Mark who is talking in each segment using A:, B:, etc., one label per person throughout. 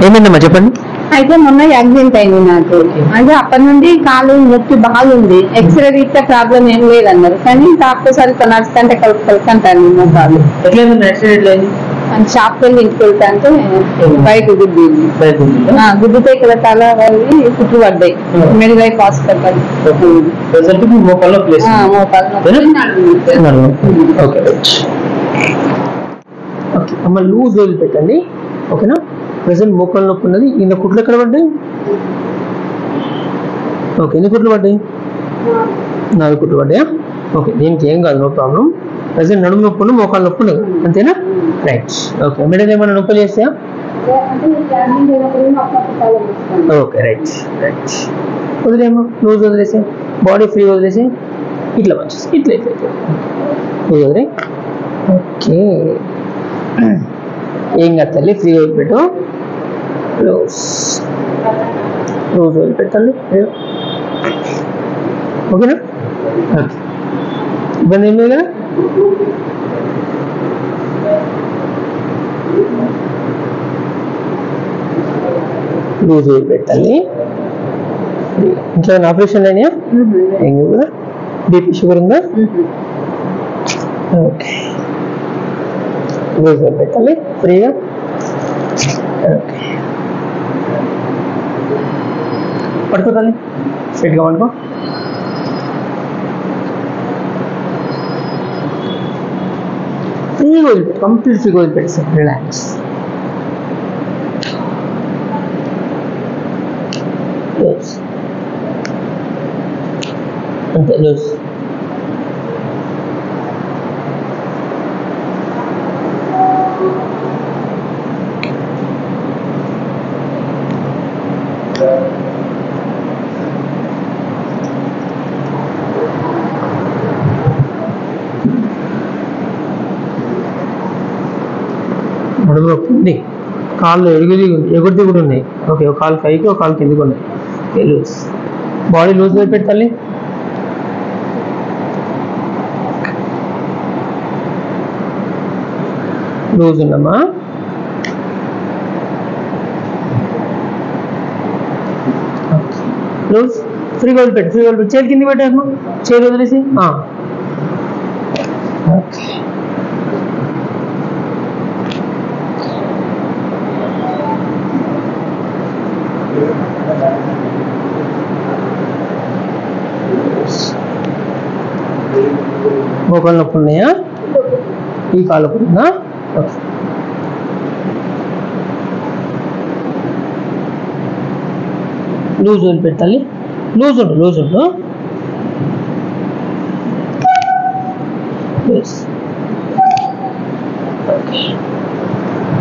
A: ఏమైందమ్మా చెప్పండి.
B: అయితే మొన్న యాక్సిడెంట్ అయింది నాకు. అంటే అప్పటి నుండి కాలు నొప్పి బాగుంది. ఎక్స్రే తీస్తే ప్రాబ్లం ఏం లేదన్నారు, కానీ డాక్టర్ సరిగ్గా నడుస్తుంటే కలుపుకుంటాను మోకాలు. షాప్కి వెళ్ళి ఇంటికి వెళ్తా అంటే బైక్ గుద్దింది. గుద్దితే ఇక్కడ తల వెళ్ళి కుట్లు పడ్డాయి. మెడివైఫ్ హాస్పిటల్
A: మోకాల్లో అమ్మ లూజ్ వదిలి పెట్టండి. ఓకేనా? ప్రెసెంట్ మోకాలు నొప్పి ఉన్నది. ఈయన కుట్లు ఎక్కడ పడ్డాయి? ఓకే, ఎన్ని కుట్లు పడ్డాయి? 4 కుట్లు పడ్డాయా? ఓకే, దీనికి ఏం కాదు, నో ప్రాబ్లం. ప్రెసెంట్ నడుము నొప్పి ఉన్న మోకాలు నొప్పి ఉన్నది, అంతేనా? రైట్. ఓకే, మెడల్ ఏమైనా నొప్పులు చేస్తాయా? Okay, right right. వదిలేమో, లూజ్ వదిలేసి, బాడీ ఫ్రీ వదిలేసి, ఇట్లా వచ్చేసి ఇట్లా ఇట్లా ఇట్లా వదిలే. ఓకే, ఏం కాదు తల్లి, ఫ్రీ వదిలిపెట్టు. లూజ్ వదిలిపెట్టాలి. ఓకేనా? ఓకే, ఇబ్బంది ఏం లేదు కదా? లూజ్ వదిలిపెట్టాలి. ఇంట్లో ఆపరేషన్ అయినాయా? ఏం కదా? బీపీ షుగర్ ఉందా? ఓకే, లూజ్ వదిలిపెట్టాలి ఫ్రీగా. ఓకే, పడుకోవాలి, స్ట్రైట్గా పడుకో. ఫ్రీగా వదిలిపెట్టు, కంప్లీట్ ఫ్రీగా వదిలిపెట్టి సార్, రిలాక్స్. అంతే, లూజ్. నడుము నొప్పి ఉంది, కాళ్ళు ఎగురుది కూడా ఉన్నాయి. ఓకే, ఒక కాలు పైకి ఒక కాలు కిందికి ఉన్నాయి. Okay, loose. బాడీ లూజ్ పెట్టాలి. లూజ్ ఉన్నామా? లూజ్, ఫ్రీగా వదిలిపెట్టు, ఫ్రీగా వదిలిపెట్టు. చేతి కింది పెట్టాము, చేతి వదిలేసి. ఓకే, మోకాలు నొప్పి ఉన్నాయా? ఈ కాలు నొప్పి ఉందా? ఓకే, లూజ్ వదిలిపెట్టాలి. లూజ్ ఉండు.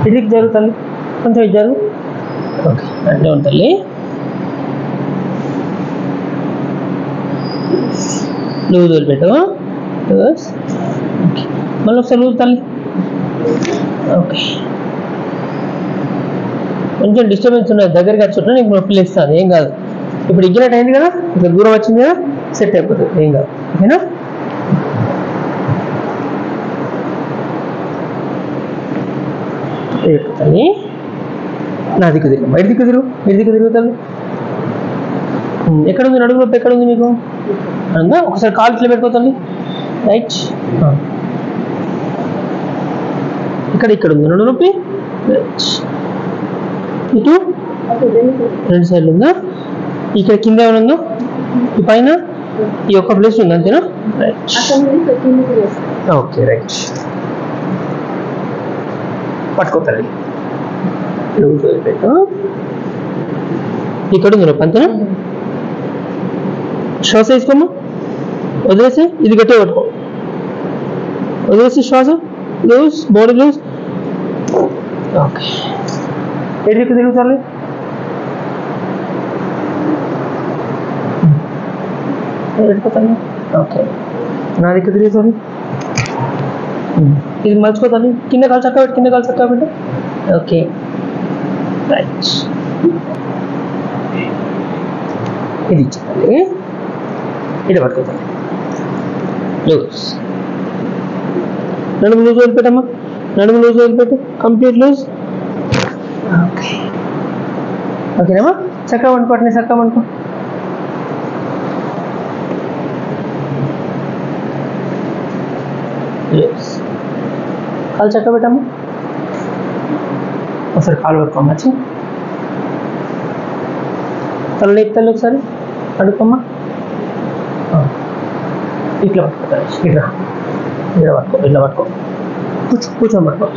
A: ఇదికి జరుగుతుంది, కొంచెం ఇది జరుగు. ఓకే, అంటే ఉంటుంది. లూజ్ వదిలిపెట్టు. ఓకే, మళ్ళీ ఒకసారి లూజ్ తల్లి. ఓకే, కొంచెం డిస్టర్బెన్స్ ఉన్నది, దగ్గరికి వచ్చుంటే నీకు నొప్పి ఇస్తాను, ఏం కాదు. ఇప్పుడు ఇగ్గినట్టు అయింది కదా, ఇక్కడ దూరం వచ్చింది కదా, సెట్ అయిపోతుంది, ఏం కాదు. ఓకేనా? తల్లి నా దిక్కు తిరుగు, బయట దిక్కు తిరుగుతాను. ఎక్కడ ఉంది నడుము నొప్పి? ఎక్కడ ఉంది మీకు? అందా ఒకసారి కాలు ఇట్లా పెట్టుకోతుంది. రైట్, ఇక్కడ ఉంది నడుము నొప్పి. ఇటు 2 సైడ్లు ఉందా? ఇక్కడ కింద ఏమైనా ఉందో? ఈ పైన ఈ ఒక్క ప్లేస్ ఉంది, అంతేనా? Right, okay, right. పట్టుకోతారు, పెట్టు. ఇక్కడ ఉంది నొప్పి, అంతేనా? శ్వాస వేసుకోమ్మా, వదిలేసి ఇది గట్టిగా పట్టుకో, వదిలేసి శ్వాస లూజ్, బాడీ లూజ్. ఓకే, ఎడికి తిరుగుతారు. పెట్టుకోతాను. ఓకే, నా దిక్కు తిరుగుతాను. ఇది మర్చిపోతాను, కింద కాలు చక్క పెట్టు. Okay, right. ఇది ఇచ్చేయాలి, ఇది పట్టుకోతాను. లూజ్, నడుము లూజ్ వదిలిపెట్టమ్మా, నడుము లూజ్ వదిలిపెట్టు, కంప్లీట్ లూజ్. ఓకే, ఓకేనమ్మా, చక్కగా వండుకోండి, చక్కగా వండుకో. కాలు చక్కగా పెట్టమ్మా, ఒకసారి కాలు పట్టుకోమ్మా, తల్లి తల్లి ఒకసారి అడుకోమ్మా, ఇట్లా పట్టుకో, ఇట్లా ఇట్లా పట్టుకో, ఇట్లా పట్టుకో, కూర్చొని పట్టుకో.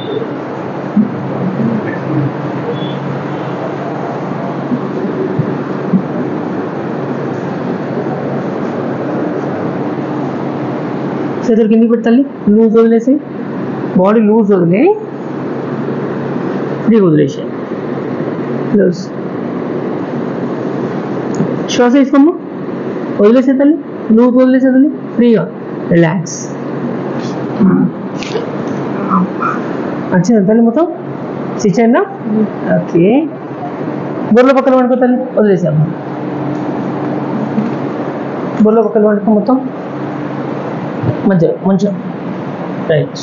A: చేతులు కిందికి పెట్టాలి, లూజ్ వదిలేసి, బాడీ లూజ్ వదిలే, ఫ్రీ వదిలేసి, లూజ్. శ్వాస తీసుకోమ్మా, వదిలేసే తల్లి, లూజ్ వదిలేసే తల్లి, ఫ్రీగా రిలాక్స్. వచ్చిందా తల్లి మొత్తం స్టిచ్ అయిందా? ఓకే, బొర్ల పక్కన వండుకో తల్లి, వదిలేసామ్మా, బొర్ల పక్కన వండుకో మొత్తం మధ్య మంచిగా. రైట్,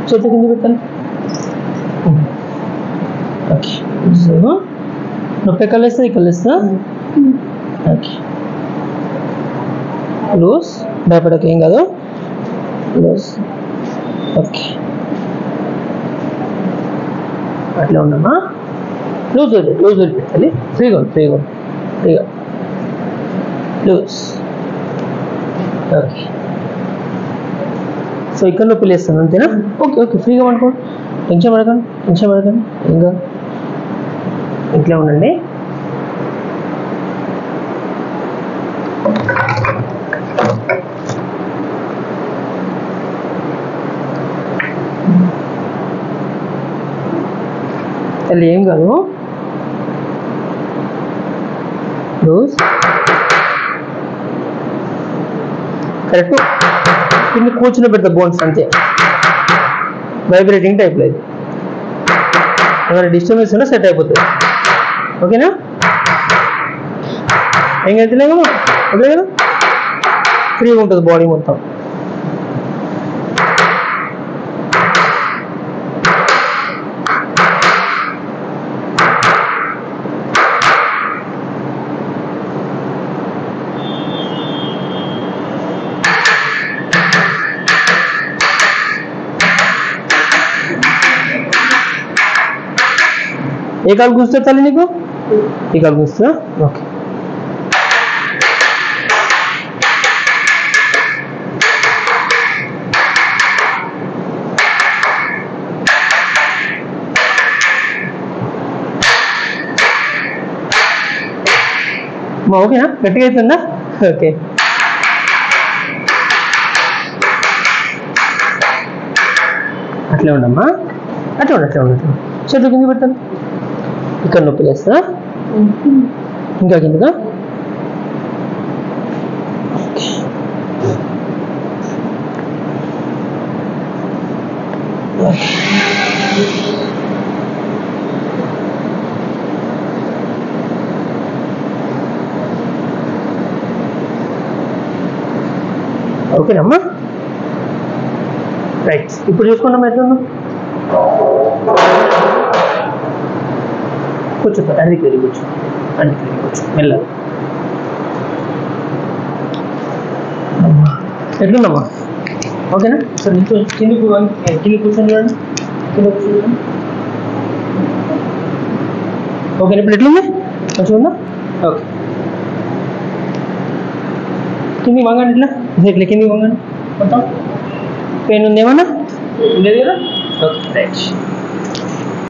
A: చేతి కింద పెట్టాలి. ఓకే, సో నొప్పి ఎక్కడ వేస్తా, ఇక్కడ వేస్తా. ఓకే, లూజ్, భయపడక, ఏం కాదు, లూజ్. ఓకే, అట్లా ఉండమ్మా, లూజ్ వదిలిపెట్టాలి, ఫ్రీగా ఫ్రీగా ఫ్రీగా లూజ్. ఓకే, సో ఇక్కడ నొప్పి లేస్తాను అంతేనా? ఓకే ఓకే, ఫ్రీగా పడుకోండి, టెన్షన్ పడకండి, ఇంకా ఇట్లా ఉండండి. తల్లి ఏం కాదు, లూజ్, కరెక్ట్. కింద కూర్చుని పెడతా బోన్స్ అంతే, వైబ్రేటింగ్ టైప్లో ఇది. ఏమైనా డిస్టర్బెన్స్ ఉన్నా సెట్ అయిపోతుంది. ఓకేనా? ఏం అవుతున్నాయి ఓకే కదా, ఫ్రీగా ఉంటుంది బాడీ మొత్తం. ఏ కాలు కూర్చుందా తల్లి నీకు? ఈ కాలు కూర్చుందా? ఓకే, ఓకేనా? గట్టిగా అవుతుందా? ఓకే, అట్లే ఉండమ్మా, అట్లా ఉండు. చేతులు కింద పెడతాను, ఇక్కడ నొప్పి లేస్తా, ఇంకా కిందగా. ఓకేనమ్మా, రైట్. ఇప్పుడు చూసుకున్నాం ఎట్లా కూర్చో, అన్ని తిరిగి కూర్చో మెల్ల. ఎట్లుందమ్మా? ఓకేనా? సరే కింద కూర్చొని చూడండి, ఓకేనా? ఇప్పుడు ఎట్లుంది? మంచిగా ఉందా? ఓకే, కిందికి వంగండి, ఇట్లా కిందికి వంగండి మొత్తం. పెయిన్ ఉంది ఏమన్నా? లేదు కదా? Okay, right.